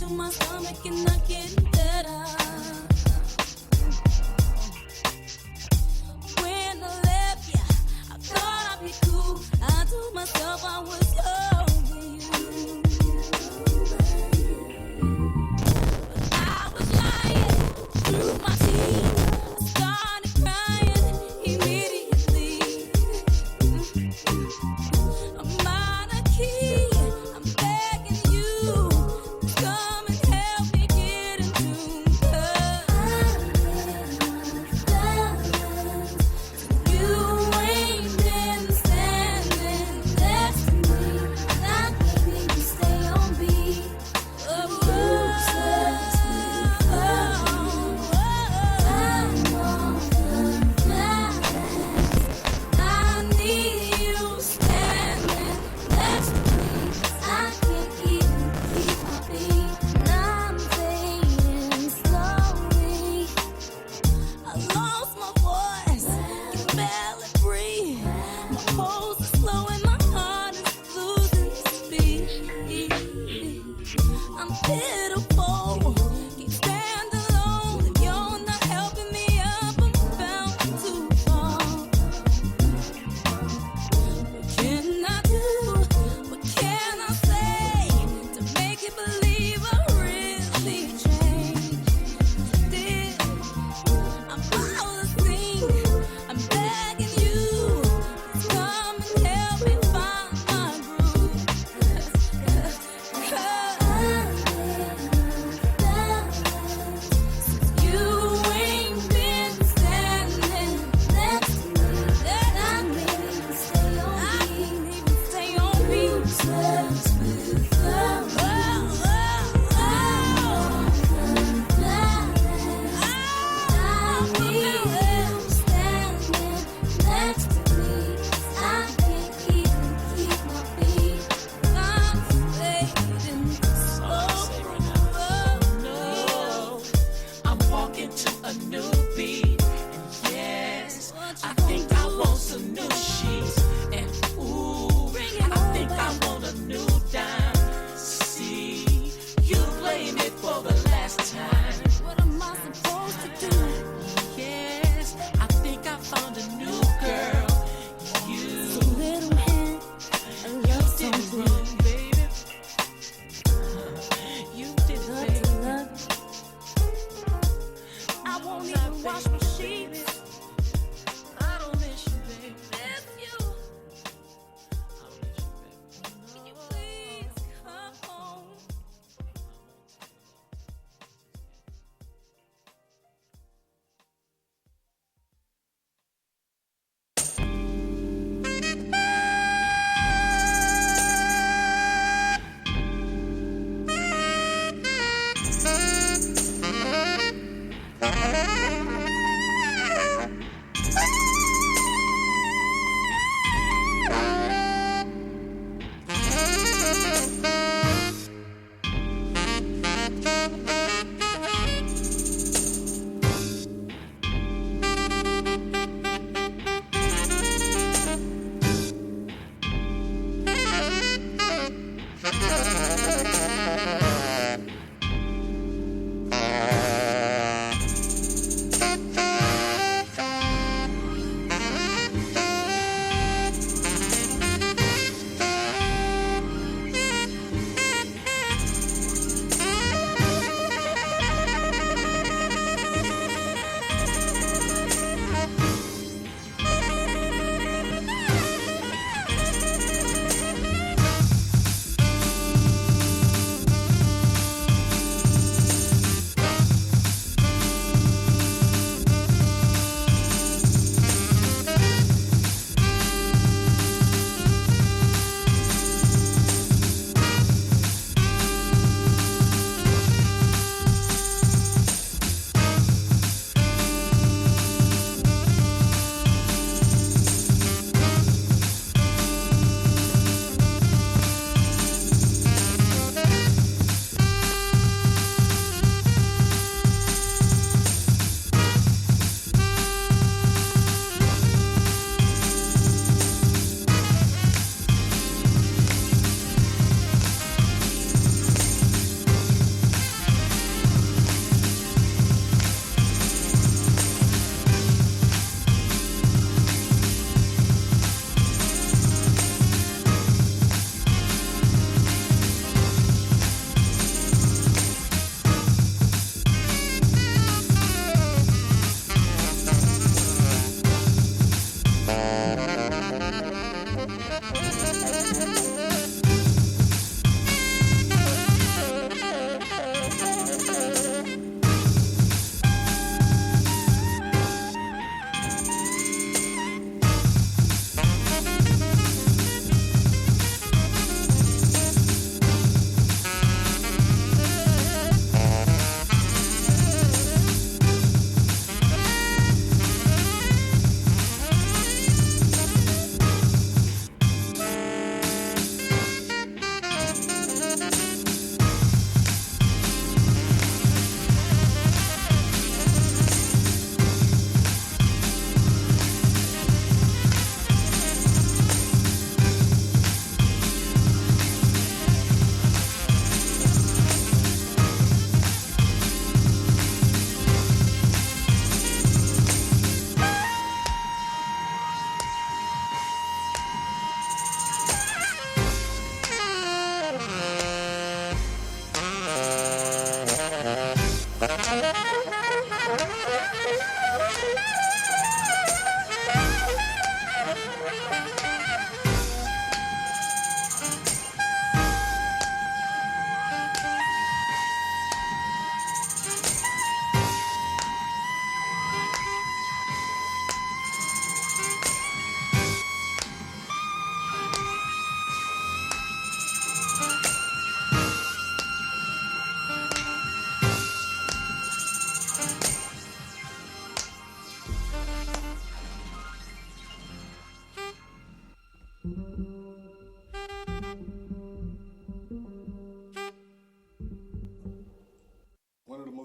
to my stomach and not getting better. When I left you, I thought I'd be cool. I told myself I was over you. But I was lying through my teeth. I started crying immediately. I'm out of key. I'm begging you, come and help me get into you ain't been standing next to me, not making me stay on beat. I need you standing next to me. I can't even keep my beat. I'm fading slowly. I lost my voice, can barely breathe. My pulse is slow and my heart is losing speed. I'm pitiful, can't stand alone. If you're not helping me up, I'm bound to fall. What can I do? What can I say to make you believe I really changed? Did I'm falling? I'm begging you, come and help me find my groove. You ain't been standing next to me, not making me stay on beat. Stay on beat.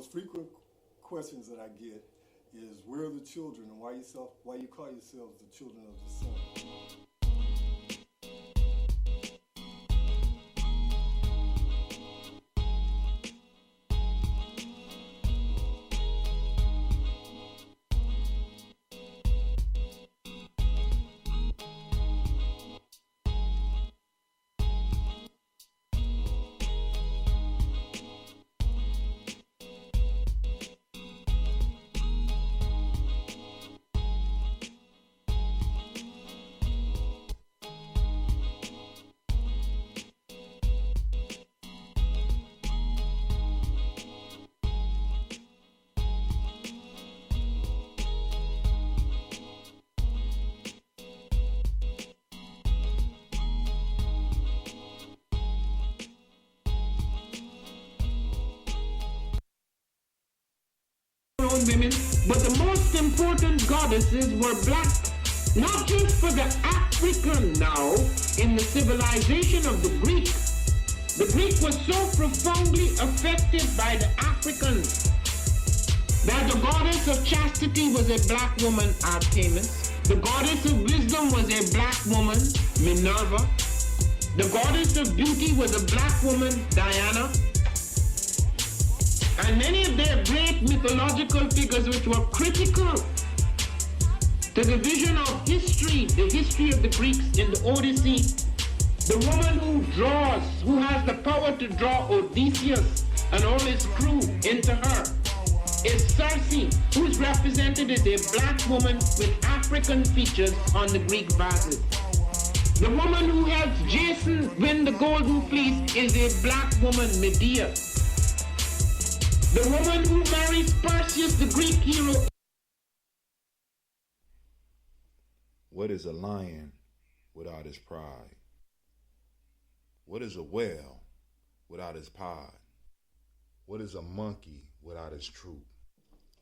most frequent questions that I get is, where are the children, and why you call yourselves the children of the sun? Women, but the most important goddesses were black, not just for the African now in the civilization of the Greek. The Greek was so profoundly affected by the Africans that the goddess of chastity was a black woman, Artemis. The goddess of wisdom was a black woman, Minerva. The goddess of beauty was a black woman, Diana. And many of their great mythological figures which were critical to the vision of history, the history of the Greeks in the Odyssey. The woman who has the power to draw Odysseus and all his crew into her is Circe, who is represented as a black woman with African features on the Greek vases. The woman who helps Jason win the Golden Fleece is a black woman, Medea. The woman who marries Perseus, the Greek hero. What is a lion without his pride? What is a whale without his pod? What is a monkey without his troop?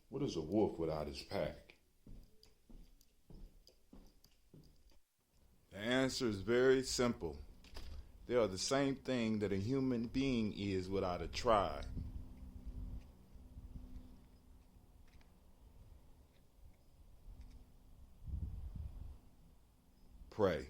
What is a wolf without his pack? The answer is very simple. They are the same thing that a human being is without a tribe. Pray.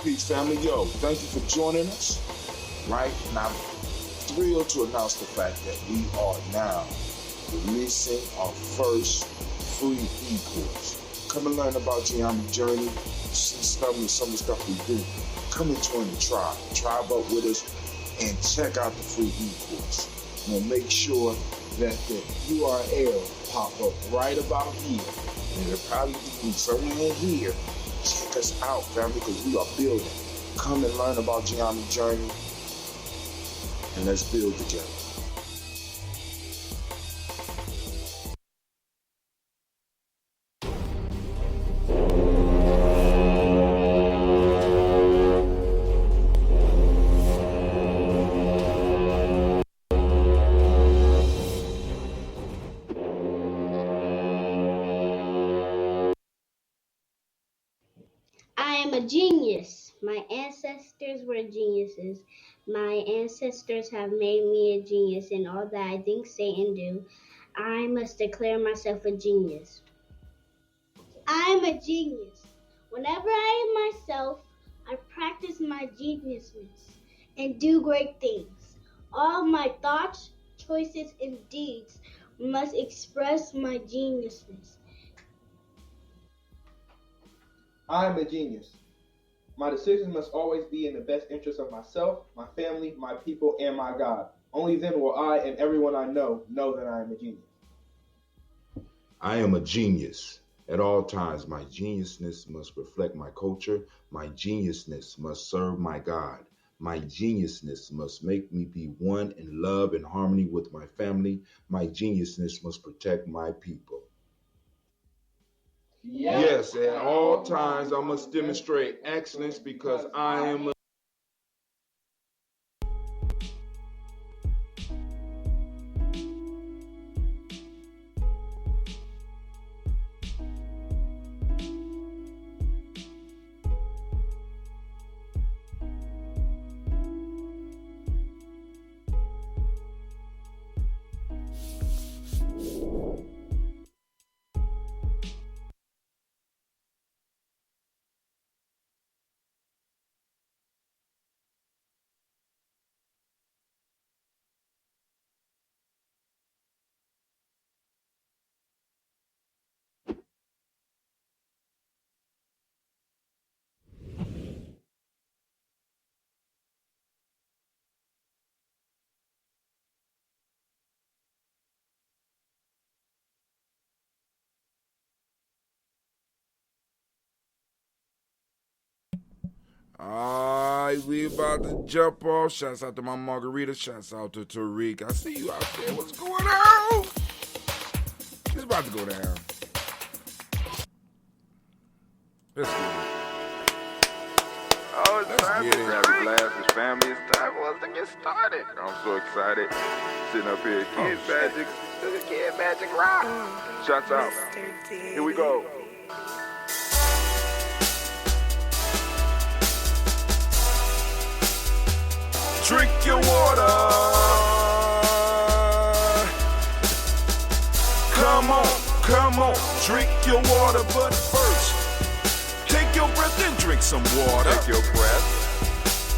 Peace, family. Yo, thank you for joining us. Right? And I'm thrilled to announce the fact that we are now releasing our first free e-course. Come and learn about Gye-Nyame journey, see some of the stuff we do. Come and join the tribe. Tribe up with us and check out the free e-course. We'll make sure that the URL pop up right about here. And it'll probably be somewhere in here. Check us out, family, because we are building. Come and learn about Gye-Nyame journey, and let's build together. I'm a genius. My ancestors were geniuses. My ancestors have made me a genius in all that I think, say, and do. I must declare myself a genius. I'm a genius. Whenever I am myself, I practice my geniusness and do great things. All my thoughts, choices, and deeds must express my geniusness. I'm a genius. My decisions must always be in the best interest of myself, my family, my people, and my God. Only then will I and everyone I know that I am a genius. I am a genius. At all times, my geniusness must reflect my culture. My geniusness must serve my God. My geniusness must make me be one in love and harmony with my family. My geniusness must protect my people. Yes, at all times I must demonstrate excellence because I am a Alright, we about to jump off. Shouts out to my Margarita. Shouts out to Tariq. I see you out there. What's going on? It's about to go down. Let's get it. Oh, it's time to grab your glasses, family. It's time for us to get started. I'm so excited. Sitting up here, Kid Magic. Kid Magic Rock. Shouts out. Here we go. Drink your water. Come on, drink your water. But first, take your breath and drink some water. Take your breath.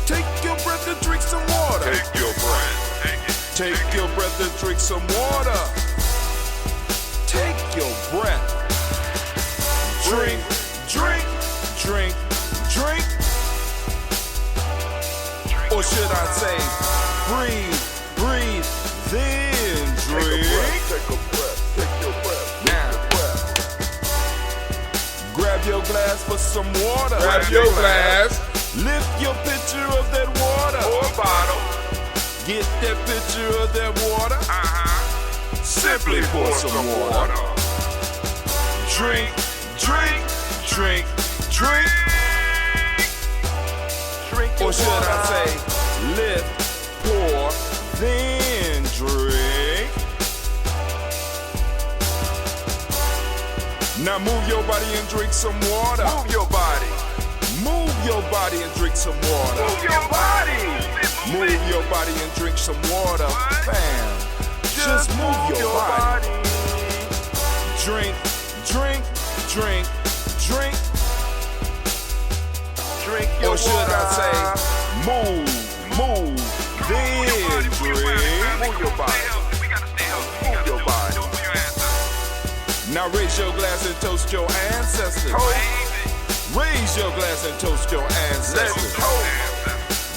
Take your breath and drink some water. Take your breath. Take your breath and drink some water. Take your breath. Drink, drink, drink, drink. Or should I say, breathe, breathe, then drink. Take a breath. Take your breath. Now, grab your glass for some water. Grab your glass. Lift your pitcher of that water. Or a bottle. Get that pitcher of that water. Simply pour some water. Drink, drink, drink, drink. Or should I say, lift, pour, then drink. Now move your body and drink some water. Move your body. Move your body and drink some water. Move your body. Move your body and drink some water. Bam. Just move your body. Drink, drink, drink, drink. Drink your or should water. I say, move, then drink. Move your body. Move your body. Now raise your glass and toast your ancestors. Raise your glass and toast your ancestors.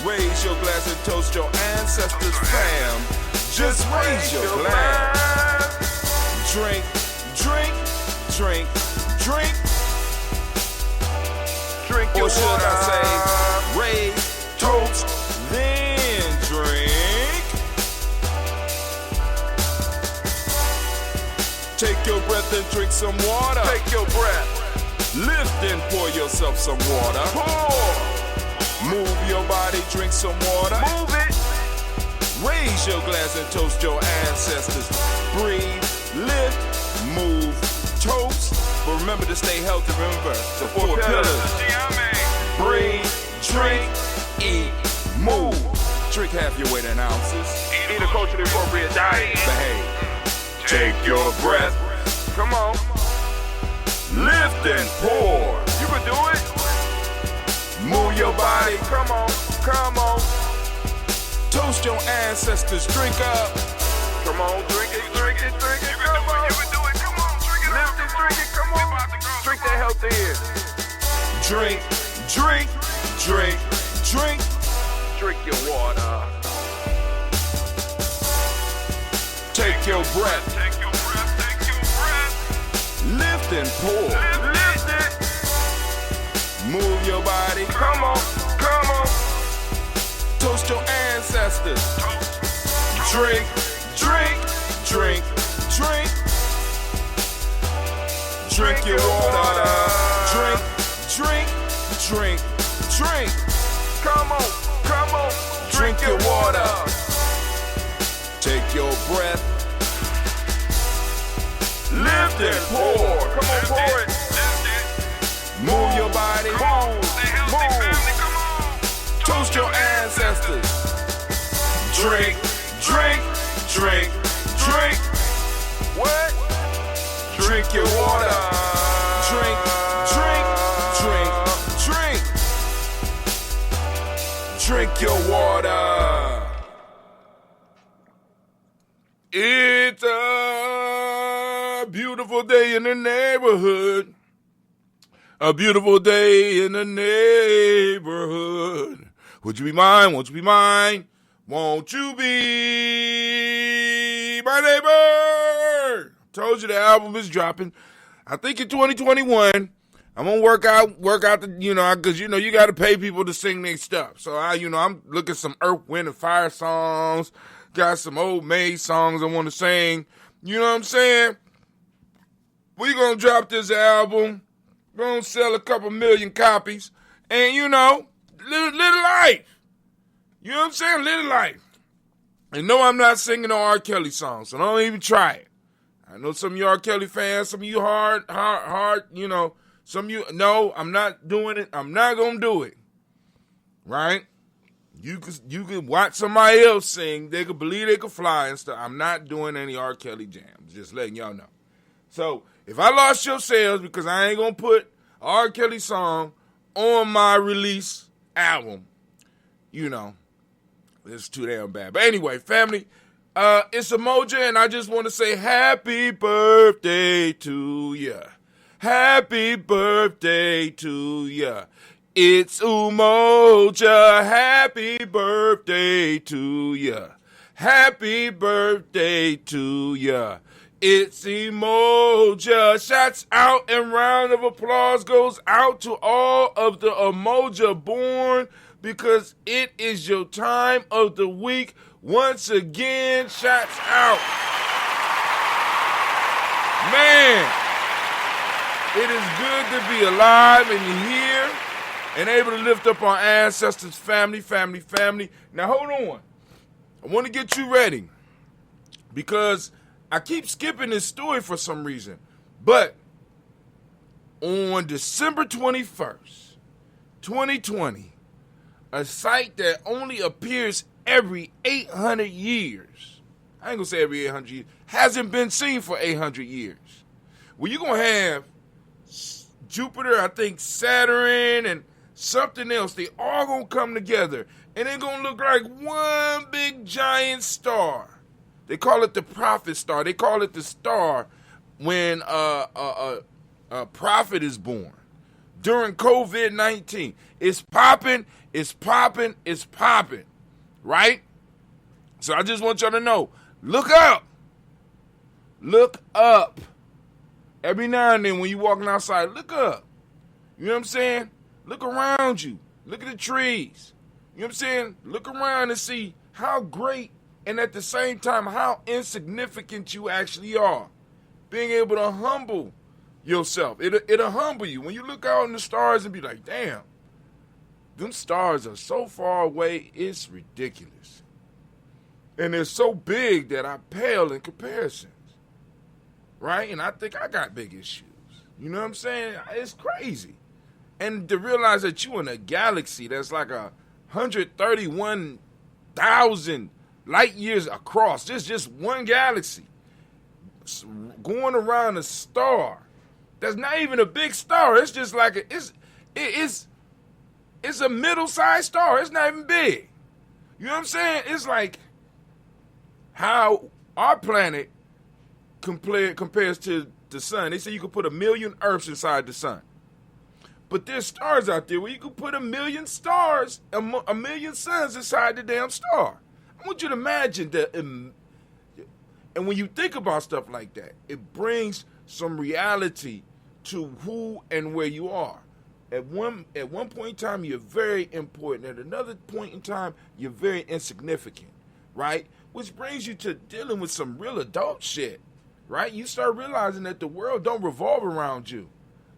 Raise your glass and toast your ancestors, fam. Just raise your glass. Drink, drink, drink, drink. Drink your or should water. I say, raise, toast, then drink. Take your breath and drink some water. Take your breath. Lift and pour yourself some water. Pour. Move your body, drink some water. Move it. Raise your glass and toast your ancestors. Breathe, lift, move, toast. But remember to stay healthy. Remember the four pillars. breathe, drink, eat, move. Drink half your weight in ounces. Eat a culturally appropriate diet. Behave. Take your breath. Come on. Lift and pour. You can do it. Move your body. Come on. Come on. Toast your ancestors. Drink up. Come on. Drink it. Drink it. Drink it. Come on. You can do it. Come on. Drink it. Lift it. Drink it. Come on. Drink that health in. Drink. Drink. Drink. Drink. Drink your water. Take your breath. Take your breath. Take your breath. Lift and pour. Lift it. Move your body. Come on. Come on. Toast your ancestors. Drink. Drink. Drink. Drink. Drink your water. Drink. Drink. Drink. Drink. Come on. Come on. Drink your water. Take your breath. Lift and pour. Come on, pour it. Move your body. Move. Toast your ancestors. Drink. Drink. Drink. Drink. What? Drink your water. Drink. Drink. Drink. Drink. Drink your water. It's a beautiful day in the neighborhood. A beautiful day in the neighborhood. Would you be mine? Won't you be mine? Won't you be my neighbor? Told you the album is dropping. I think in 2021. I'm gonna work out the, because you got to pay people to sing their stuff. So I'm looking at some Earth, Wind, and Fire songs. Got some Old Maid songs I want to sing. You know what I'm saying? We gonna drop this album. Gonna sell a couple million copies, and live life. You know what I'm saying? Live life. And no, I'm not singing no R. Kelly songs, so don't even try it. I know some of you R. Kelly fans, some of you hard. Some of you, no, I'm not doing it. I'm not going to do it. Right? You can watch somebody else sing. They could believe they could fly and stuff. I'm not doing any R. Kelly jams. Just letting y'all know. So, if I lost your sales because I ain't going to put R. Kelly song on my release album, it's too damn bad. But anyway, family, it's Umoja, and I just want to say happy birthday to ya. Happy birthday to ya. It's Umoja. Happy birthday to ya. Happy birthday to ya. It's Umoja. Shouts out and round of applause goes out to all of the Umoja born because it is your time of the week. Once again, shouts out. Man. It is good to be alive and here and able to lift up our ancestors, family. Now, hold on. I want to get you ready because I keep skipping this story for some reason. But on December 21st, 2020, a site that only appears every 800 years, I ain't going to say every 800 years, hasn't been seen for 800 years. Well, you're going to have Jupiter, I think Saturn, and something else. They all gonna come together, and they're gonna look like one big giant star. They call it the prophet star. They call it the star when a prophet is born during COVID-19. It's popping, right? So I just want y'all to know, look up. Every now and then when you're walking outside, look up. You know what I'm saying? Look around you. Look at the trees. You know what I'm saying? Look around and see how great and at the same time how insignificant you actually are. Being able to humble yourself. It'll humble you. When you look out in the stars and be like, damn, them stars are so far away, it's ridiculous. And they're so big that I pale in comparison. Right? And I think I got big issues. You know what I'm saying? It's crazy. And to realize that you in a galaxy that's like 131,000 light years across, just one galaxy, going around a star that's not even a big star. It's just like it's a middle-sized star. It's not even big. You know what I'm saying? It's like how our planet compares to the sun. They say you could put 1 million Earths inside the sun. But there's stars out there where you could put 1 million stars, 1 million suns inside the damn star. I want you to imagine that. And when you think about stuff like that, it brings some reality to who and where you are. At one point in time, you're very important. At another point in time, you're very insignificant, right? Which brings you to dealing with some real adult shit, right? You start realizing that the world don't revolve around you.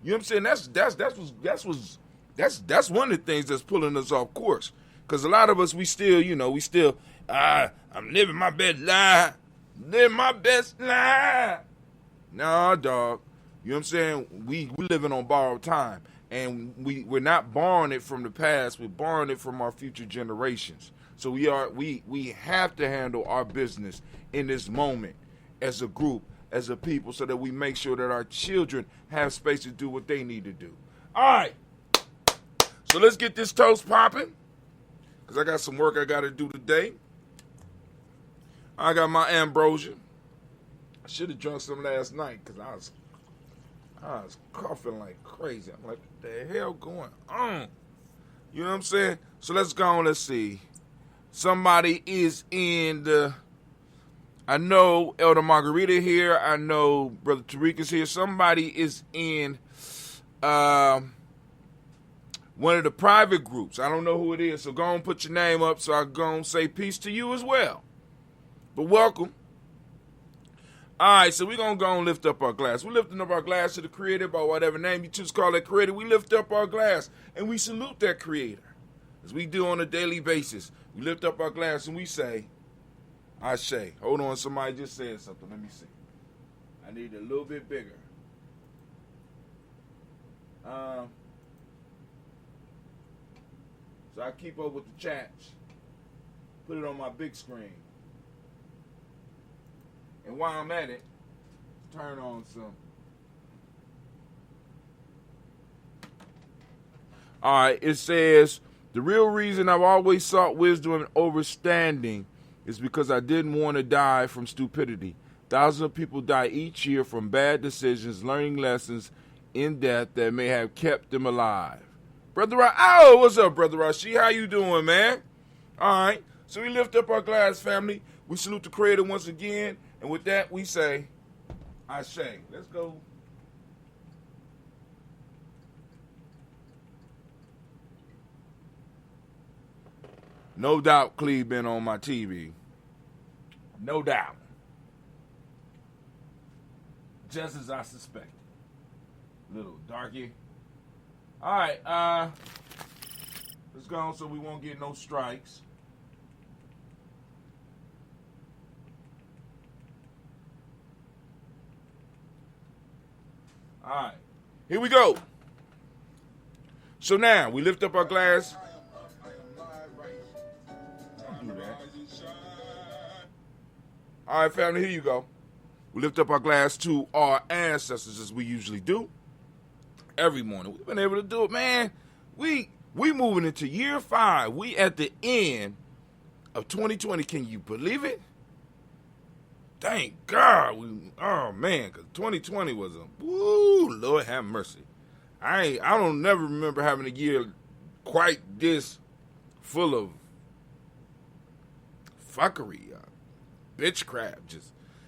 You know what I'm saying? That's one of the things that's pulling us off course. Because a lot of us, we still, I'm living my best life, living my best life. Nah, dog. You know what I'm saying? We living on borrowed time. And we're not borrowing it from the past. We're borrowing it from our future generations. So we have to handle our business in this moment as a group, as a people, so that we make sure that our children have space to do what they need to do. All right. So let's get this toast popping, because I got some work I got to do today. I got my ambrosia. I should have drunk some last night because I was coughing like crazy. I'm like, what the hell going on? You know what I'm saying? So let's go on. Let's see. Somebody is in the... I know Elder Margarita here. I know Brother Tariq is here. Somebody is in one of the private groups. I don't know who it is. So go and put your name up so I go and say peace to you as well. But welcome. All right, so we're going to go and lift up our glass. We're lifting up our glass to the Creator by whatever name you choose to call that Creator. We lift up our glass and we salute that Creator as we do on a daily basis. We lift up our glass and we say, Ashe. Hold on, somebody just said something. Let me see. I need it a little bit bigger. So I keep up with the chats. Put it on my big screen. And while I'm at it, turn on some. All right, it says, the real reason I've always sought wisdom and understanding is because I didn't want to die from stupidity. Thousands of people die each year from bad decisions, learning lessons in death that may have kept them alive. Brother oh, what's up, Brother Rashi? How you doing, man? All right, so we lift up our glass, family. We salute the Creator once again. And with that, we say, Ashe. Let's go. No doubt Cleve been on my TV. No doubt. Just as I suspected. Little darky. All right, let's go on so we won't get no strikes. All right, here we go. So now we lift up our glass. Don't do that. All right, family, here you go. We lift up our glass to our ancestors as we usually do every morning. We've been able to do it, man. We moving into year 5. We at the end of 2020. Can you believe it? Thank God. Oh, man, because 2020 was woo, Lord have mercy. I don't never remember having a year quite this full of fuckery, bitchcraft.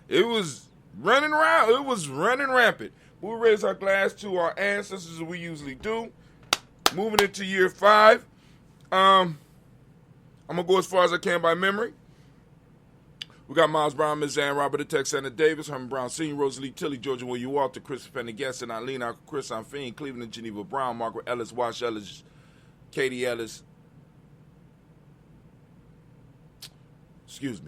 It was running around. It was running rampant. We'll raise our glass to our ancestors as we usually do. Moving into year 5. I'm going to go as far as I can by memory. We got Miles Brown, Ms. Ann, Robert the Texana Davis, Herman Brown Sr., Rosalie Tilly, Georgia William Walter, Christopher Pendergast, Eileen, Uncle Chris, Fiend, Cleveland and Geneva Brown, Margaret Ellis, Wash Ellis, Katie Ellis,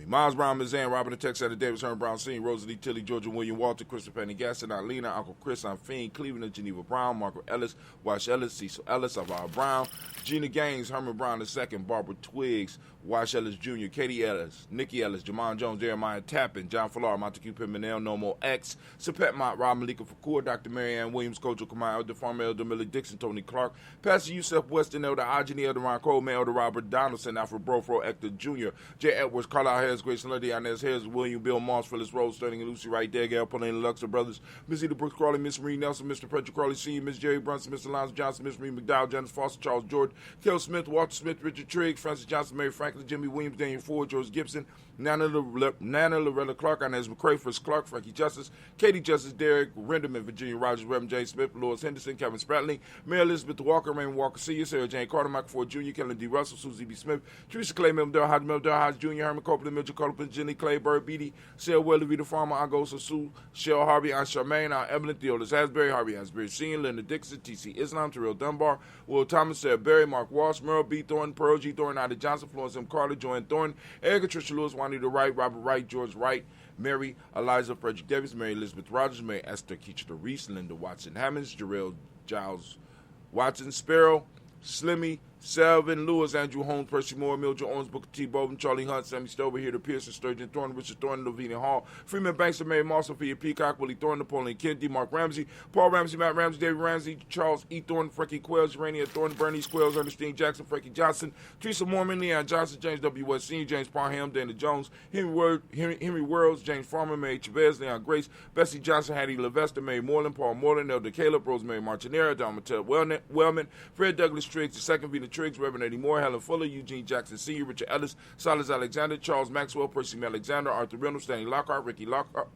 Miles Brown, Ms. Ann, Robert the Texas, Davis, Herman Brown, Sr., Rosalie Tilly, Georgia William Walter, Christopher Penny Gaston, Lena, Uncle Chris, Aunt Fiend, Cleveland and Geneva Brown, Margaret Ellis, Wash Ellis, Cecil Ellis, Alvaro Brown, Gina Gaines, Herman Brown II, Barbara Twiggs, Wash Ellis Jr., Katie Ellis, Nikki Ellis, Jamon Jones, Jeremiah Tappan, John Fallar, Montague Pimenel, Nomo X, Sapet Mott, Rob Malika Fakur, Dr. Mary Ann Williams, Kojo Kamai, Elder Farmer, Elder Millie Dixon, Tony Clark, Pastor Yusef Weston, Elder Ajani, Elder Ron Coleman, Elder Robert Donaldson, Alfred Brofro, Hector Jr., J. Edwards, Carlisle Harris, Grace Lundy, Inez Harris, William Bill Moss, Phyllis Rose, Sterling and Lucy Wright, Dale, Pauline Luxor Brothers, Miss Eda Brooks Crawley, Miss Marie Nelson, Mr. Patrick Crawley Sr., Miss Jerry Brunson, Mr. Lance Johnson, Miss Marie McDowell, Janice Foster, Charles George, Kel Smith, Walter Smith, Richard Trigg, Francis Johnson, Mary Franklin, Jimmy Williams, Daniel Ford, George Gibson, Nana Loretta Clark, Inez McCray, Fritz Clark, Frankie Justice, Katie Justice, Derek Renderman, Virginia Rogers, Reverend James Smith, Lois Henderson, Kevin Spratley, Mary Elizabeth Walker, Raymond Walker Sr., Sarah Jane Carter, Michael Ford Jr., Kellen D. Russell, Susie B. Smith, Teresa Clay, Mildred Hodge Jr., Herman Copeland, Mitchell Copeland, Jenny Clay, Bird Beatty, Sarah Welly, Rita Farmer, Agosa Sue, Shell Harvey, Aunt Charmaine, Aunt Evelyn, Theodis Asbury, Harvey Asbury Sr., Linda Dixon, T.C. Islam, Terrell Dunbar, Will Thomas, Sarah Berry, Mark Walsh, Merle B. Thornton, Pearl G. Thornton, Ida Johnson, Florence M. Carter, Joanne Thornton, Erica Tricia Lewis, Juanita Wright, Robert Wright, George Wright, Mary Eliza Frederick Davis, Mary Elizabeth Rogers, Mary Esther Keachler Reese, Linda Watson Hammonds, Jarrell Giles Watson, Sparrow, Slimmy, Selvin, Lewis, Andrew Holmes, Percy Moore, Mildred Owens, Booker T. Bowden, Charlie Hunt, Sammy Stover, Heater Pearson, Sturgeon Thornton, Richard Thornton, Lavinia Hall, Freeman Banks, Mary Moss, Sophia Peacock, Willie Thornton, Napoleon Kennedy, Mark Ramsey, Paul Ramsey, Matt Ramsey, David Ramsey, Charles E. Thornton, Frankie Quells, Urania Thornton, Bernice Quells, Ernestine Jackson, Frankie Johnson, Teresa Mormon, Leon Johnson, James W. West Sr., James Parham, Dana Jones, Henry Worlds, James Farmer, Mary Chavez, Leon Grace, Bessie Johnson, Hattie Levester, Mary Moreland, Paul Moreland, Elder Caleb, Rosemary Martinera, Don Mattel Wellman, Fred Douglas Triggs, the second Vina Triggs, Reverend Eddie Moore, Helen Fuller, Eugene Jackson Sr., Richard Ellis, Silas Alexander, Charles Maxwell, Percy Alexander, Arthur Reynolds, Stanley Lockhart, Ricky Lockhart,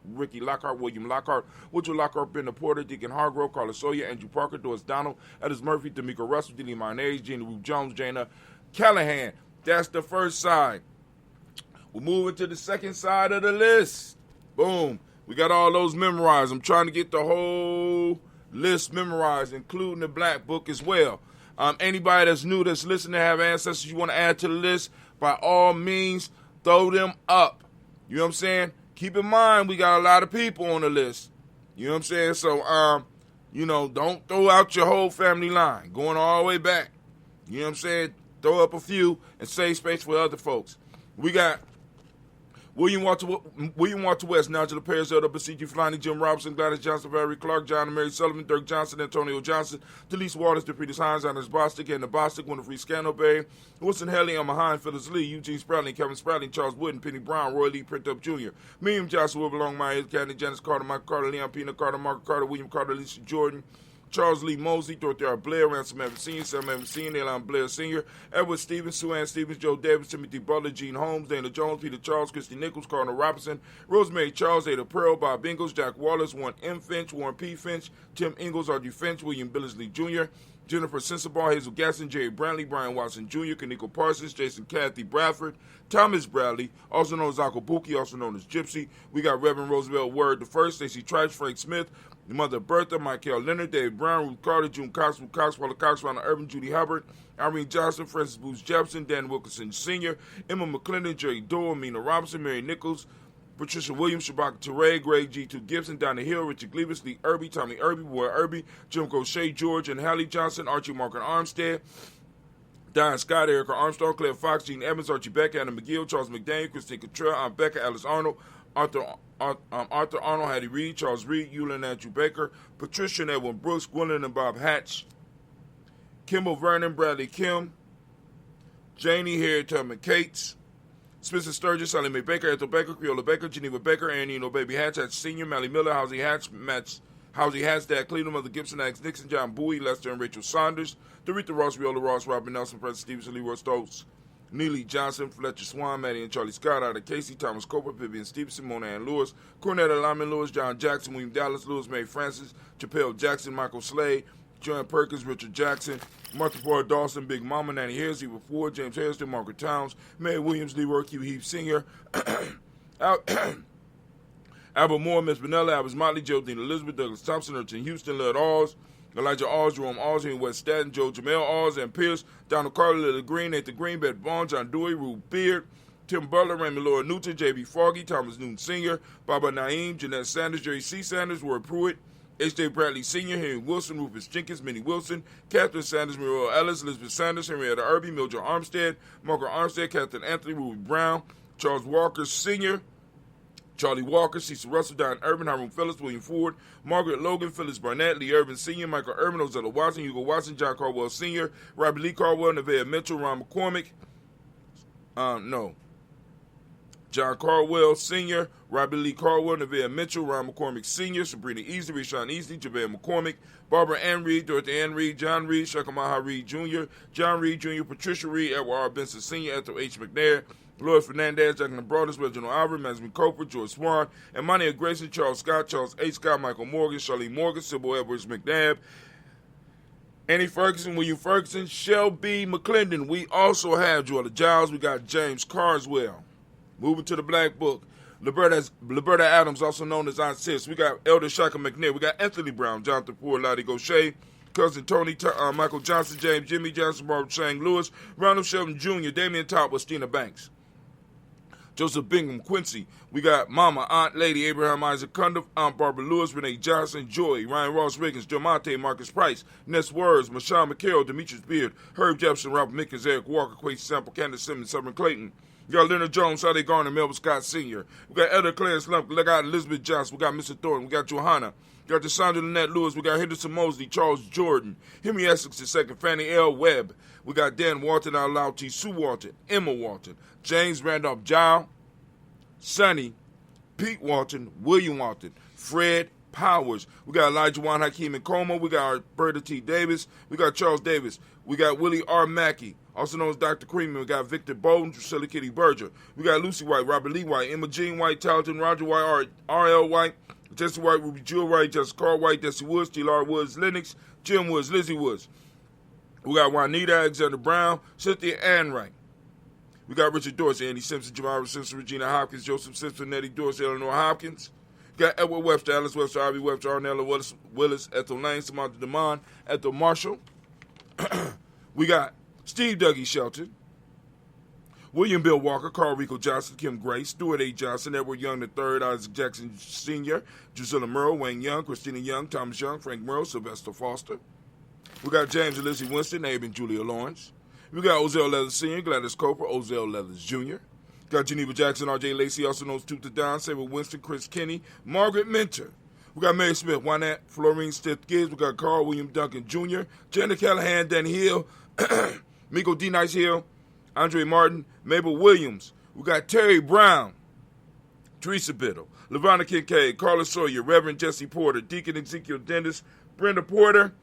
William Lockhart, Woodrow Lockhart, Brenda Porter, Deacon Hargrove, Carlos Sawyer, Andrew Parker, Doris Donald, Ellis Murphy, D'Amico Russell, Deanie Marnez, Gina Ruth Jones, Jana Callahan. That's the first side. We're moving to the second side of the list. Boom. We got all those memorized. I'm trying to get the whole list memorized, including the black book as well. Anybody that's new that's listening, have ancestors you want to add to the list, by all means, throw them up. You know what I'm saying? Keep in mind, we got a lot of people on the list. You know what I'm saying? So, don't throw out your whole family line, going all the way back. You know what I'm saying? Throw up a few and save space for other folks. We got William Walter West, Nigel Perez, Elder Basiji Flanny, Jim Robinson, Gladys Johnson, Valerie Clark, John and Mary Sullivan, Dirk Johnson, Antonio Johnson, Delise Waters, DePetus Hines, Anders Bostic, and the Bostic, Winifred Scanoberry, Wilson Haley, Emma Hine, Phyllis Lee, Eugene Spradley, Kevin Spradley, Charles Wooden, Penny Brown, Roy Lee, Print Up Jr., Miriam Joshua, Belong My Head, Candy, Janice Carter, Michael Carter, Leon Pina Carter, Margaret Carter, William Carter, Lisa Jordan, Charles Lee Mosley, Dorothy R. Blair, Ransom Evans Sr., Sam Evans Sr., Elon Blair Sr., Edward Stevens, Sue Ann Stevens, Joe Davis, Timothy Butler, Gene Holmes, Dana Jones, Peter Charles, Christy Nichols, Cardinal Robinson, Rosemary Charles, Ada Pearl, Bob Ingalls, Jack Wallace, Warren M. Finch, Warren P. Finch, Tim Ingalls, R.D. Finch, William Billingsley Jr., Jennifer Sensabaugh, Hazel Gasson, Jerry Brantley, Brian Watson Jr., Kaniko Parsons, Jason Kathy Bradford, Thomas Bradley, also known as Akabuki, also known as Gypsy. We got Reverend Roosevelt Word the First, Stacey Trice, Frank Smith, the mother Bertha, Michael Leonard, Dave Brown, Ruth Carter, June Cox, Ruth Cox, Paula Cox, Ronald Urban, Judy Hubbard, Irene Johnson, Francis Booth Jefferson, Dan Wilkinson Sr., Emma McClendon, Jerry Doyle, Mina Robinson, Mary Nichols, Patricia Williams, Shabaka Teray, Greg G2 Gibson, Donna Hill, Richard Gleavis, Lee Irby, Tommy Irby, Boy Irby, Jim Crochet, George and Hallie Johnson, Archie Mark and Armstead, Diane Scott, Erica Armstrong, Claire Fox, Gene Evans, Archie Becker, Anna McGill, Charles McDaniel, Christine Cottrell, Aunt Becca, Alice Arnold, Arthur Arnold, Hattie Reed, Charles Reed, Eula and Andrew Baker, Patricia and Edwin Brooks, Gwendolyn and Bob Hatch, Kimball Vernon, Bradley Kim, Janie Harriet Tubman Cates, Spencer Sturgis, Sally Mae Baker, Ethel Baker, Creola Baker, Geneva Baker, Annie Baby Hatch, Hatch Sr., Mally Miller, Housie Hatch, Housie Hatch, Dad Cleveland, Mother Gibson, Alex Nixon, John Bowie, Lester and Rachel Saunders, Dorita Ross, Viola Ross, Robin Nelson, President Stevenson, Leroy Stokes, Neely Johnson, Fletcher Swan, Maddie and Charlie Scott, Ida Casey, Thomas Cooper, Vivian Stevenson, Mona Ann Lewis, Cornetta Lyman Lewis, John Jackson, William Dallas Lewis, Mary Francis, Chappelle Jackson, Michael Slade, Joanne Perkins, Richard Jackson, Martha Ford Dawson, Big Mama, Nanny Harris, Eva Ford, James Harrison, Margaret Towns, Mary Williams, Leroy Q. Heath Sr., Albert Moore, Miss Vanilla, Albert Motley, Geraldine Elizabeth, Douglas Thompson, Urchin Houston, Lud Alls, Elijah Alls, Jerome Alls, Henry West Staten, Joe Jamel Alls, and Pierce, Donald Carter, Little Green, Nathan Green, Beth Bond, John Dewey, Rube Beard, Tim Butler, Raymond Lloyd Newton, J.B. Foggy, Thomas Newton Sr., Baba Naeem, Jeanette Sanders, Jerry C. Sanders, Roy Pruitt, H.J. Bradley Sr., Henry Wilson, Rufus Jenkins, Minnie Wilson, Catherine Sanders, Muriel Ellis, Elizabeth Sanders, Henrietta Irby, Mildred Armstead, Margaret Armstead, Catherine Anthony, Ruby Brown, Charles Walker Sr., Charlie Walker, Cecil Russell, Don Urban, Hiram Phillips, William Ford, Margaret Logan, Phyllis Barnett, Lee Irvin Sr., Michael Irvin, Ozella Watson, Hugo Watson, John Caldwell Sr., Robbie Lee Caldwell, Nevaeh Mitchell, Ron McCormick, John Caldwell Sr., Robbie Lee Caldwell, Nevaeh Mitchell, Ron McCormick Sr., Sabrina Easley, Rashawn Easley, JaVale McCormick, Barbara Ann Reed, Dorothy Ann Reed, John Reed, Shakamaha Reed Jr., John Reed Jr., Patricia Reed, Edward R. Benson Sr., Ethel H. McNair, Lloyd Fernandez, Jacqueline Broadus, Reginald Alvarez, Masmin Coper, George Swan, Imania Grayson, Charles Scott, Charles H. Scott, Michael Morgan, Charlene Morgan, Sybil Edwards McNabb, Annie Ferguson, William Ferguson, Shelby McClendon. We also have Joella Giles. We got James Carswell. Moving to the Black Book, Liberta Adams, also known as Aunt Sis. We got Elder Shaka McNair. We got Anthony Brown, Jonathan Poor, Lottie Gaucher, Cousin Tony, Michael Johnson, James Jimmy Johnson, Barbara Chang Lewis, Ronald Shelton Jr., Damian Top, Stina Banks, Joseph Bingham Quincy. We got Mama, Aunt Lady, Abraham Isaac Cundiff, Aunt Barbara Lewis, Renee Johnson, Joy, Ryan Ross Riggins, Joe Monte, Marcus Price, Ness Words, Mashawn McHale, Demetrius Beard, Herb Jefferson, Robert Mickens, Eric Walker, Quacy Sample, Candace Simmons, Southern Clayton. We got Leonard Jones, Sade Garner, Melvin Scott Sr. We got Elder Clarence Lump. We got Elizabeth Johnson. We got Mr. Thornton. We got Johanna. We got Desandra Lynette Lewis. We got Henderson Mosley, Charles Jordan, Henry Essex II, Fannie L. Webb. We got Dan Walton, Alauti, Sue Walton, Emma Walton, James Randolph Giles, Sonny, Pete Walton, William Walton, Fred Powers. We got Elijah Juan Hakeem and Como. We got Bertha T. Davis. We got Charles Davis. We got Willie R. Mackey, also known as Dr. Creamer. We got Victor Bowden, Drusilla Kitty Berger. We got Lucy White, Robert Lee White, Emma Jean White, Talenton, Roger White, R.L. White, Jesse White, Ruby Jewel White, Jessica Carl White, Desi Woods, T.L.R. Woods, Lennox, Jim Woods, Lizzie Woods. We got Juanita Alexander Brown, Cynthia Ann Wright. We got Richard Dorsey, Andy Simpson, Jamara Simpson, Regina Hopkins, Joseph Simpson, Nettie Dorsey, Eleanor Hopkins. We got Edward Webster, Alice Webster, Ivy Webster, Arnella Willis, Ethel Lane, Samantha DeMond, Ethel Marshall. We got Steve Dougie Shelton, William Bill Walker, Carl Rico Johnson, Kim Grace, Stuart A. Johnson, Edward Young III, Isaac Jackson Sr., Drusilla Murrow, Wayne Young, Christina Young, Thomas Young, Frank Murrow, Sylvester Foster. We got James and Lizzie Winston, Abe and Julia Lawrence. We got Ozell Leathers Sr., Gladys Coper, Ozell Leathers Jr. Got Geneva Jackson, R.J. Lacey, also known as Tooth to Don, Samuel Winston, Chris Kinney, Margaret Minter. We got Mary Smith, Wynette, Florine Stith Gibbs. We got Carl William Duncan Jr., Janet Callahan, Dan Hill, Miko D. Nice Hill, Andre Martin, Mabel Williams. We got Terry Brown, Teresa Biddle, LaVonna Kincaid, Carla Sawyer, Reverend Jesse Porter, Deacon Ezekiel Dennis, Brenda Porter,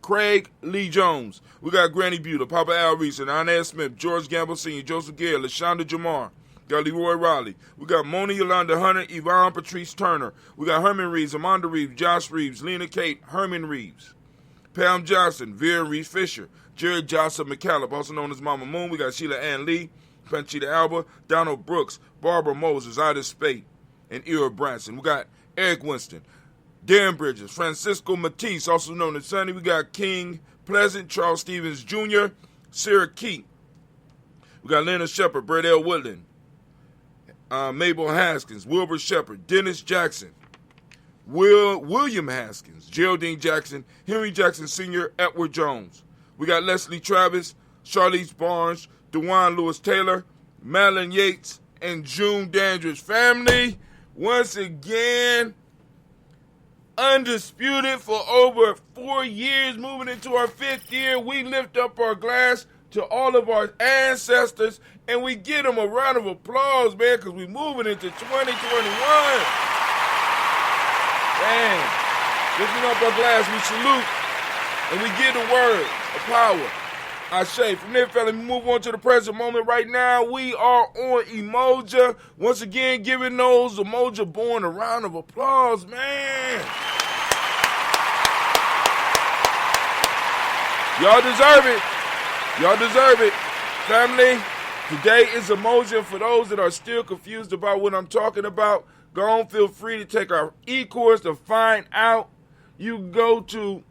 Craig Lee Jones. We got Granny Buter, Papa Al Reese, and Inez Smith, George Gamble Sr., Joseph Gare, LaShonda Jamar. We got Leroy Riley. We got Mona Yolanda Hunter, Yvonne Patrice Turner. We got Herman Reeves, Amanda Reeves, Josh Reeves, Lena Kate, Herman Reeves, Pam Johnson, Vera Reeves Fisher, Jared Johnson McCallum, also known as Mama Moon. We got Sheila Ann Lee, Panchita Alba, Donald Brooks, Barbara Moses, Ida Spate, and Ira Branson. We got Eric Winston, Darren Bridges, Francisco Matisse, also known as Sonny. We got King Pleasant, Charles Stevens Jr., Sarah Key. We got Leonard Shepard, Brett L. Woodland, Mabel Haskins, Wilbur Shepard, Dennis Jackson, William Haskins, Geraldine Jackson, Henry Jackson Sr., Edward Jones. We got Leslie Travis, Charlize Barnes, DeJuan Lewis Taylor, Madeline Yates, and June Dandridge. Family, once again, undisputed for over 4 years, moving into our 5th year. We lift up our glass to all of our ancestors, and we give them a round of applause, man, because we're moving into 2021. Man, lifting up our glass, we salute, and we give the word of power. I say, from there, fella, we move on to the present moment. Right now, we are on Umoja. Once again, giving those Umoja born a round of applause, man. Y'all deserve it. Y'all deserve it. Family, today is Umoja. For those that are still confused about what I'm talking about, go on, feel free to take our e-course to find out. You go to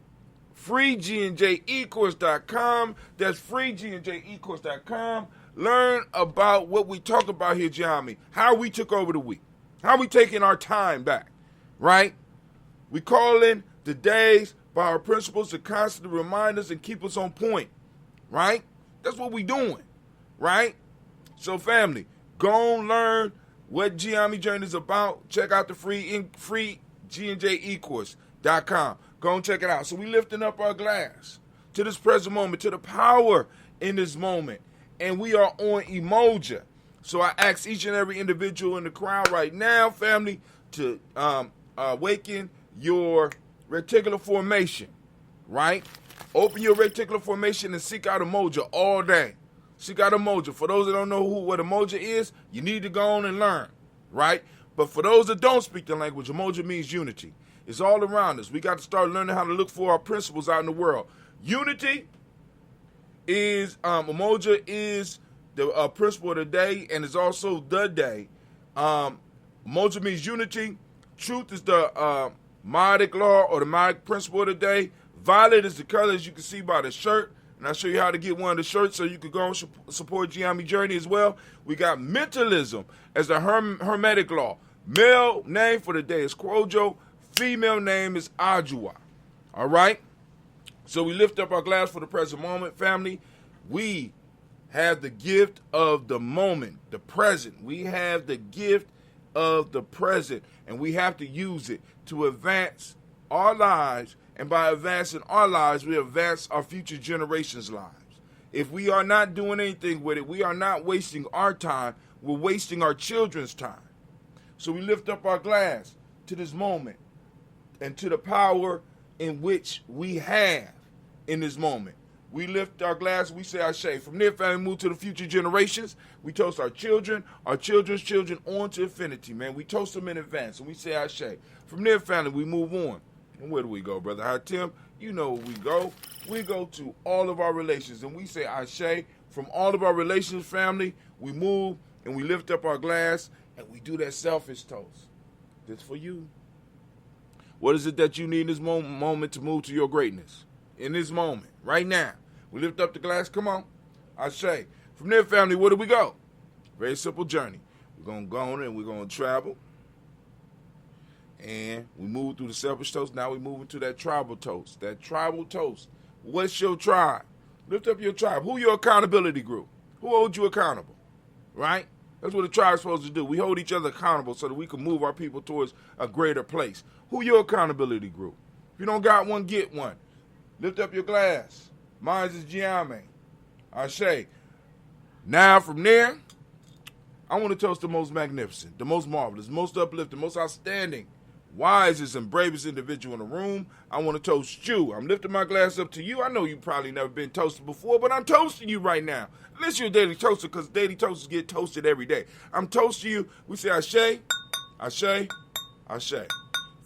freegnjecourse.com. That's freegnjecourse.com. Learn about what we talk about here, Gye-Nyame. How we took over the week. How we taking our time back, right? We call in the days by our principles to constantly remind us and keep us on point, right? That's what we doing, right? So family, go and learn what Gye-Nyame Journey is about. Check out the free G&J eCourse.com. Go and check it out. So we lifting up our glass to this present moment, to the power in this moment. And we are on Umoja. So I ask each and every individual in the crowd right now, family, to awaken your reticular formation, right? Open your reticular formation and seek out Umoja all day. Seek out Umoja. For those that don't know what Umoja is, you need to go on and learn, right? But for those that don't speak the language, Umoja means unity. It's all around us. We got to start learning how to look for our principles out in the world. Unity is, Umoja is the principle of the day, and it's also the day. Umoja means unity. Truth is the Modic law or the Modic principle of the day. Violet is the color, as you can see by the shirt. And I'll show you how to get one of the shirts so you can go and support Gye-Nyame Journey as well. We got mentalism as the Hermetic law. Male name for the day is Kwojo. Female name is Ajua. All right? So we lift up our glass for the present moment, family. We have the gift of the moment, the present. We have the gift of the present, and we have to use it to advance our lives. And by advancing our lives, we advance our future generations' lives. If we are not doing anything with it, we are not wasting our time. We're wasting our children's time. So we lift up our glass to this moment and to the power in which we have in this moment. We lift our glass, we say Ashe. From there, family, move to the future generations. We toast our children, our children's children on to infinity, man. We toast them in advance, and we say Ashe. From there, family, we move on. And where do we go, Brother Hatim? You know where we go. We go to all of our relations, and we say Ashe. From all of our relations, family, we move, and we lift up our glass, and we do that selfish toast. This for you. What is it that you need in this moment to move to your greatness? In this moment, right now. We lift up the glass. Come on. Ashe. From there, family, where do we go? Very simple journey. We're going to go on and we're going to travel. And we move through the selfish toast. Now we move into that tribal toast. That tribal toast. What's your tribe? Lift up your tribe. Who your accountability group? Who holds you accountable? Right? That's what a tribe is supposed to do. We hold each other accountable so that we can move our people towards a greater place. Who your accountability group? If you don't got one, get one. Lift up your glass. Mine is Gye-Nyame. Ashe. Now from there, I want to toast the most magnificent, the most marvelous, most uplifting, most outstanding, wisest and bravest individual in the room. I want to toast you. I'm lifting my glass up to you. I know you've probably never been toasted before, but I'm toasting you right now. Unless you're a daily toaster, because daily toasters get toasted every day. I'm toasting you. We say Ashe, Ashe, Ashe.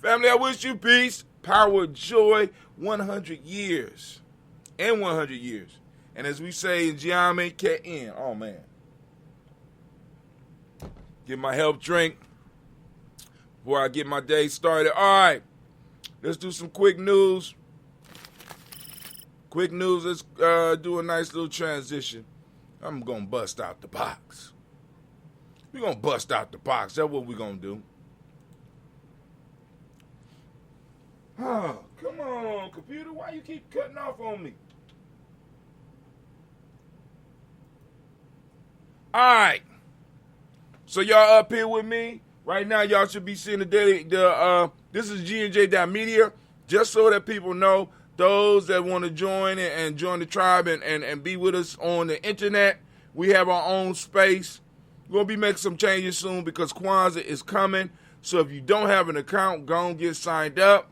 Family, I wish you peace, power, joy, 100 years. And 100 years. And as we say in Gye-Nyame, K-N. Oh, man. Get my help drink before I get my day started. All right. Let's do some quick news. Quick news. Let's do a nice little transition. I'm going to bust out the box. We're going to bust out the box. That's what we're going to do. Oh, come on, computer. Why you keep cutting off on me? All right. So y'all up here with me. Right now, y'all should be seeing this is G&J.media, just so that people know, those that want to join and join the tribe and be with us on the internet. We have our own space. We're going to be making some changes soon because Kwanzaa is coming. So if you don't have an account, go and get signed up.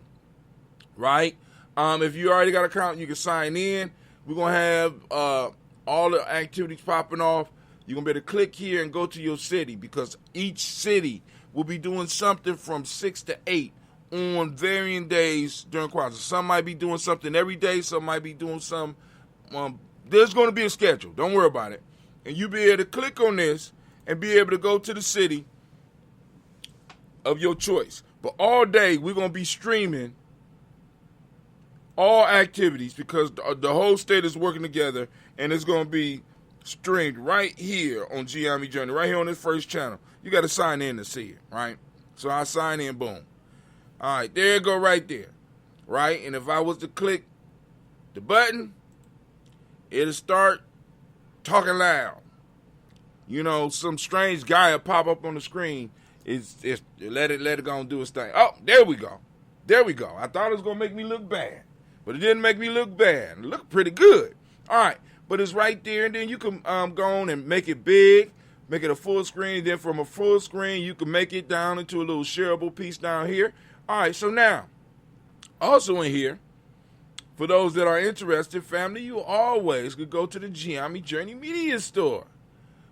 Right? If you already got an account, you can sign in. We're going to have all the activities popping off. You're going to be able to click here and go to your city because each city will be doing something from 6 to 8 on varying days during Kwanzaa. Some might be doing something every day. Some might be doing some. There's going to be a schedule. Don't worry about it. And you'll be able to click on this and be able to go to the city of your choice. But all day, we're going to be streaming all activities because the whole state is working together, and it's going to be streamed right here on Gye-Nyame Journey, right here on this first channel. You got to sign in to see it, right? So I sign in, boom. All right, there it go right there, right? And if I was to click the button, it'll start talking loud. You know, some strange guy will pop up on the screen. Let it go and do its thing. Oh, there we go. There we go. I thought it was going to make me look bad, but it didn't make me look bad. It looked pretty good. All right, but it's right there, and then you can go on and make it big, make it a full screen, and then from a full screen, you can make it down into a little shareable piece down here. All right, so now, also in here, for those that are interested, family, you always could go to the Gye-Nyame Journey Media Store,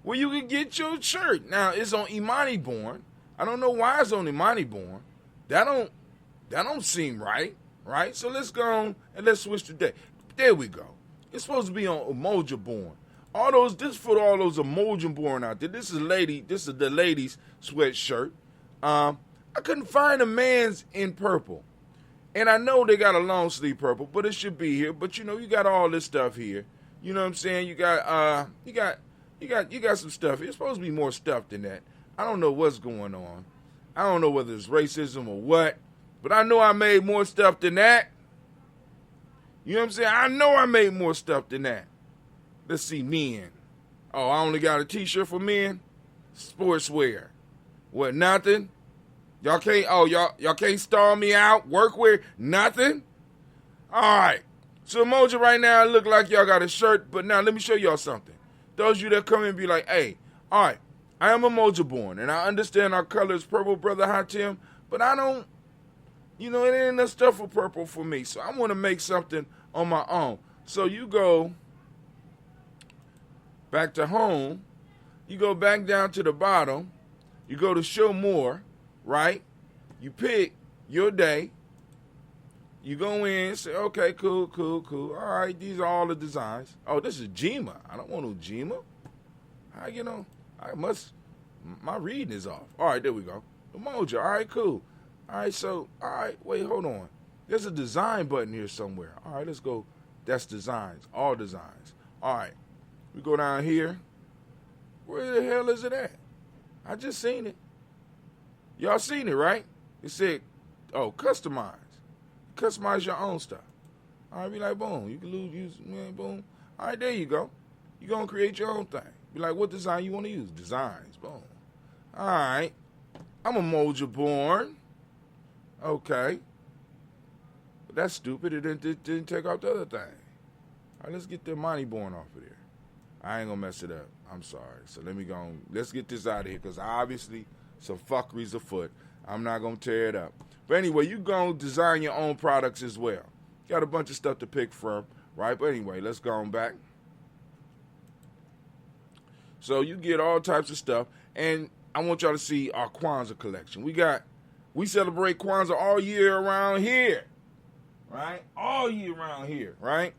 where you can get your shirt. Now, it's on Imani Born. I don't know why it's on Imani Born. That don't seem right? So let's go on and let's switch the day. There we go. It's supposed to be on Umoja Born. This for all those Umoja Born out there. This is the ladies' sweatshirt. I couldn't find a man's in purple. And I know they got a long sleeve purple, but it should be here. But you know, you got all this stuff here. You know what I'm saying? You got some stuff. It's supposed to be more stuff than that. I don't know what's going on. I don't know whether it's racism or what, but I know I made more stuff than that. You know what I'm saying? I know I made more stuff than that. Let's see, men. Oh, I only got a t-shirt for men? Sportswear. What, nothing? Y'all can't star me out? Workwear? Nothing? All right. So Umoja right now, it look like y'all got a shirt, but now let me show y'all something. Those of you that come in and be like, hey, all right, I am Umoja Born, and I understand our color is purple, Brother Hatim, but I don't, it ain't enough stuff for purple for me, so I want to make something on my own. So you go back to home, you go back down to the bottom, you go to show more, right? You pick your day, you go in, say, okay, cool. All right, these are all the designs. Oh, this is Jima. I don't want no Jima. My reading is off. All right, there we go. Umoja, all right, cool. All right, wait, hold on. There's a design button here somewhere. All right, let's go. That's designs, all designs. All right, we go down here. Where the hell is it at? I just seen it. Y'all seen it, right? It said, customize. Customize your own stuff. All right, be like, boom. You can use, boom. All right, there you go. You're going to create your own thing. Be like, what design you want to use? Designs, boom. All right. I'm Umoja Born. Okay. But that's stupid. It didn't take off the other thing. All right, let's get the Imani Born off of there. I ain't going to mess it up. I'm sorry. So let's get this out of here because obviously some fuckery's afoot. I'm not going to tear it up. But anyway, you go design your own products as well. Got a bunch of stuff to pick from, right? But anyway, let's go on back. So you get all types of stuff. And I want y'all to see our Kwanzaa collection. We celebrate Kwanzaa all year around here, right? All year around here, right?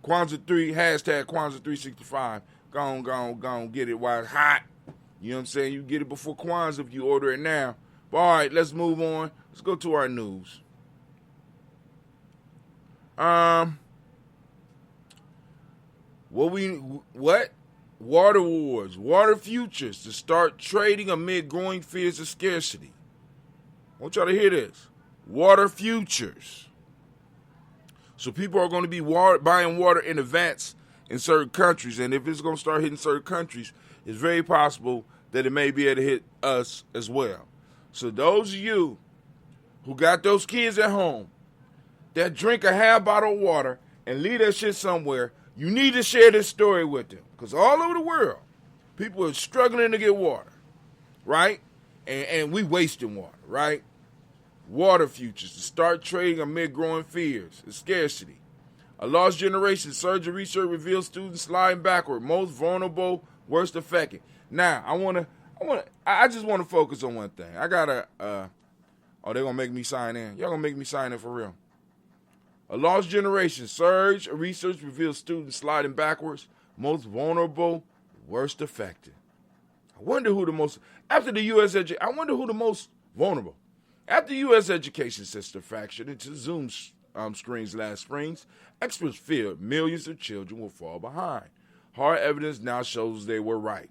Kwanzaa 3, hashtag Kwanzaa 365. Go on, get it while it's hot. You know what I'm saying? You get it before Kwanzaa if you order it now. But all right, let's move on. Let's go to our news. What? Water wars, water futures to start trading amid growing fears of scarcity. I want y'all to hear this. Water futures. So people are going to be buying water in advance in certain countries. And if it's going to start hitting certain countries, it's very possible that it may be able to hit us as well. So those of you who got those kids at home that drink a half bottle of water and leave that shit somewhere, you need to share this story with them. Because all over the world, people are struggling to get water, right? And we wasting water, right? Water futures to start trading amid growing fears of scarcity. A lost generation, surge of research reveals students sliding backward, most vulnerable, worst affected. Now, I just want to focus on one thing. I gotta, they're gonna make me sign in. Y'all gonna make me sign in for real. A lost generation, surge of research reveals students sliding backwards, most vulnerable, worst affected. I wonder who the most, after the U.S. I wonder who the most vulnerable. After the U.S. education system fractured into Zoom screens last spring, experts fear millions of children will fall behind. Hard evidence now shows they were right.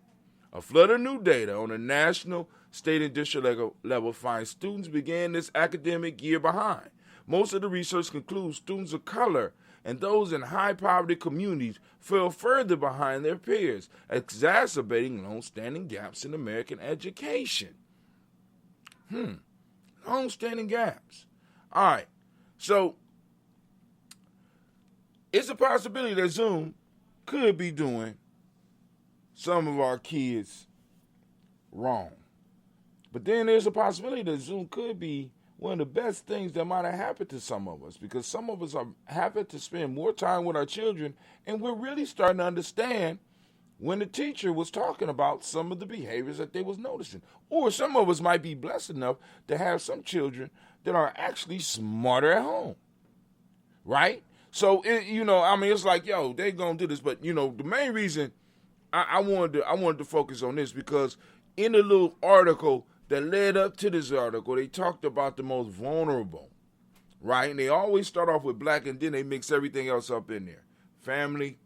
A flood of new data on a national, state, and district level finds students began this academic year behind. Most of the research concludes students of color and those in high-poverty communities fell further behind their peers, exacerbating long-standing gaps in American education. Long-standing gaps. All right, so it's a possibility that Zoom could be doing some of our kids wrong. But then there's a possibility that Zoom could be one of the best things that might have happened to some of us, because some of us are having to spend more time with our children, and we're really starting to understand when the teacher was talking about some of the behaviors that they was noticing. Or some of us might be blessed enough to have some children that are actually smarter at home, right? So, it's like, yo, they gonna do this. But, the main reason I wanted to focus on this, because in the little article that led up to this article, they talked about the most vulnerable, right? And they always start off with black, and then they mix everything else up in there. Family,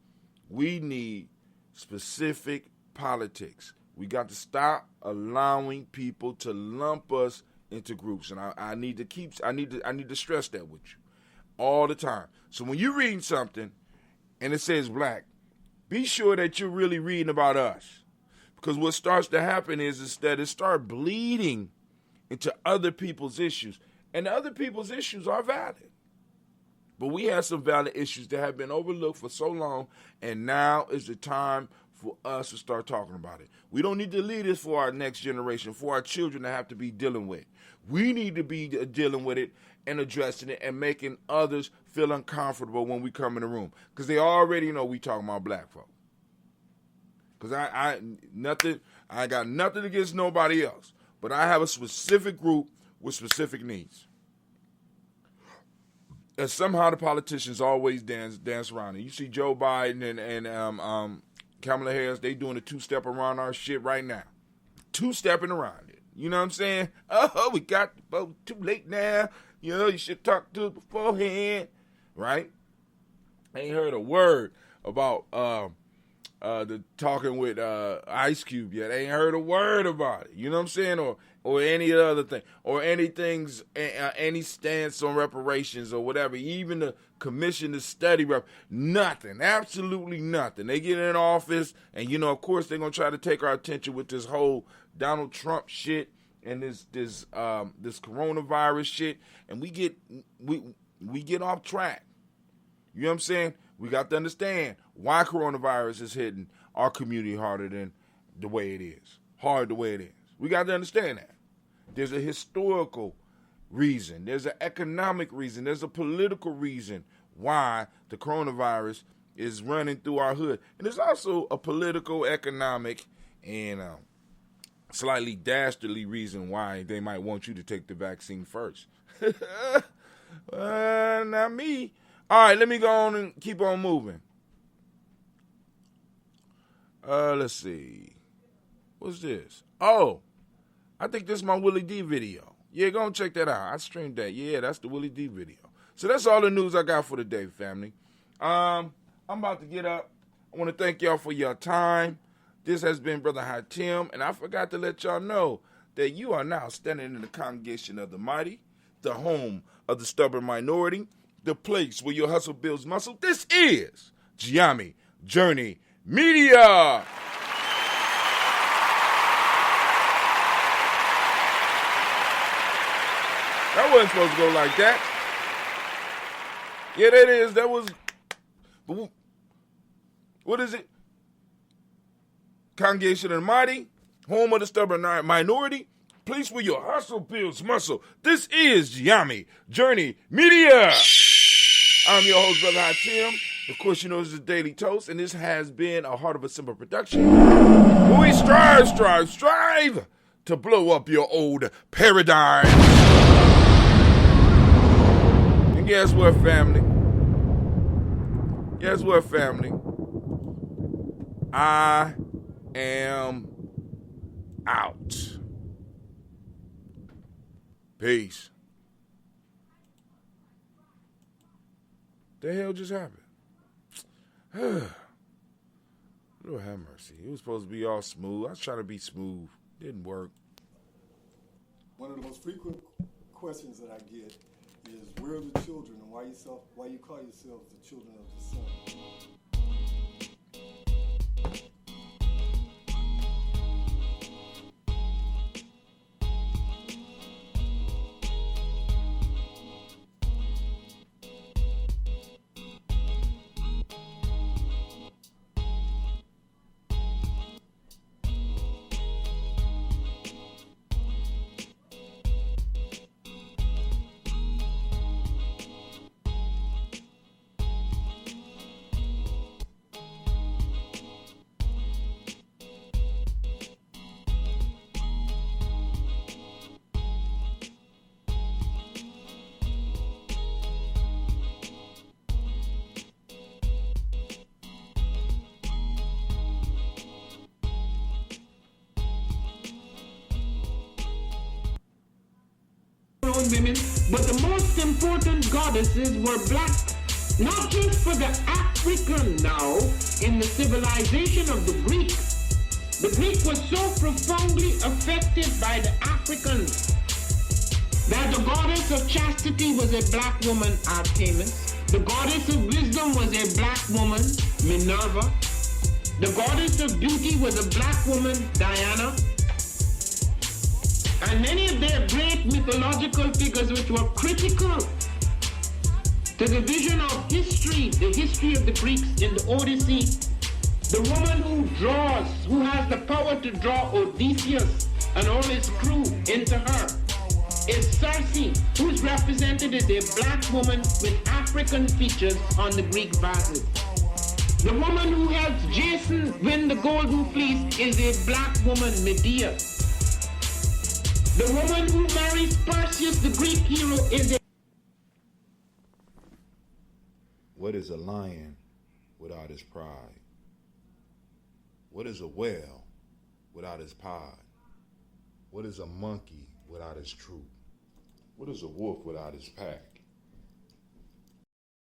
we need specific politics. We got to stop allowing people to lump us into groups, and I need to stress that with you all the time. So when you're reading something and it says black, be sure that you're really reading about us. Because what starts to happen is that it starts bleeding into other people's issues. And other people's issues are valid. But we have some valid issues that have been overlooked for so long, and now is the time for us to start talking about it. We don't need to leave this for our next generation, for our children to have to be dealing with. We need to be dealing with it and addressing it and making others feel uncomfortable when we come in the room. Because they already know we talking about black folk. Because I got nothing against nobody else. But I have a specific group with specific needs. And somehow the politicians always dance around it. You see Joe Biden and Kamala Harris, they doing a two-step around our shit right now. Two-stepping around it. You know what I'm saying? Oh, we got the vote too late now. You should talk to it beforehand. Right? I ain't heard a word about the talking with Ice Cube yet. I ain't heard a word about it. You know what I'm saying? Or any other thing. Or any stance on reparations or whatever. Even the commission to study nothing. Absolutely nothing. They get in office and, of course, they're going to try to take our attention with this whole Donald Trump shit and this coronavirus shit. And we get off track. You know what I'm saying? We got to understand why coronavirus is hitting our community harder than the way it is. Hard the way it is. We got to understand that. There's a historical reason. There's an economic reason. There's a political reason why the coronavirus is running through our hood. And there's also a political, economic, and slightly dastardly reason why they might want you to take the vaccine first. Not me. All right, let me go on and keep on moving. Let's see. What's this? Oh, I think this is my Willie D video. Yeah, go and check that out. I streamed that. Yeah, that's the Willie D video. So that's all the news I got for today, family. I'm about to get up. I want to thank y'all for your time. This has been Brother High Tim, and I forgot to let y'all know that you are now standing in the congregation of the mighty, the home of the stubborn minority, the place where your hustle builds muscle. This is Gye-Nyame Journey Media. That wasn't supposed to go like that. Yeah, that is. That was. What is it? Congregation of the mighty, home of the stubborn minority, place where your hustle builds muscle. This is Gye-Nyame Journey Media. I'm your host, Brother High Tim. Of course, you know this is Daily Toast, and this has been a Heart of a Simple production. Where we strive to blow up your old paradigm. And guess what, family? I am out. Peace. The hell just happened? Lord have mercy. It was supposed to be all smooth. I was trying to be smooth. Didn't work. One of the most frequent questions that I get is, where are the children, and why you call yourselves the children of the sun? Women, but the most important goddesses were black, not just for the African now in the civilization of the Greek. The Greek was so profoundly affected by the Africans that the goddess of chastity was a black woman, Artemis. The goddess of wisdom was a black woman, Minerva. The goddess of beauty was a black woman, Diana. And many of their great mythological figures which were critical to the vision of history, the history of the Greeks in the Odyssey, the woman who has the power to draw Odysseus and all his crew into her, is Circe, who's represented as a black woman with African features on the Greek vases. The woman who helps Jason win the Golden Fleece is a black woman, Medea. The woman who marries Perseus, the Greek hero, is a... What is a lion without his pride? What is a whale without his pod? What is a monkey without his troop? What is a wolf without his pack?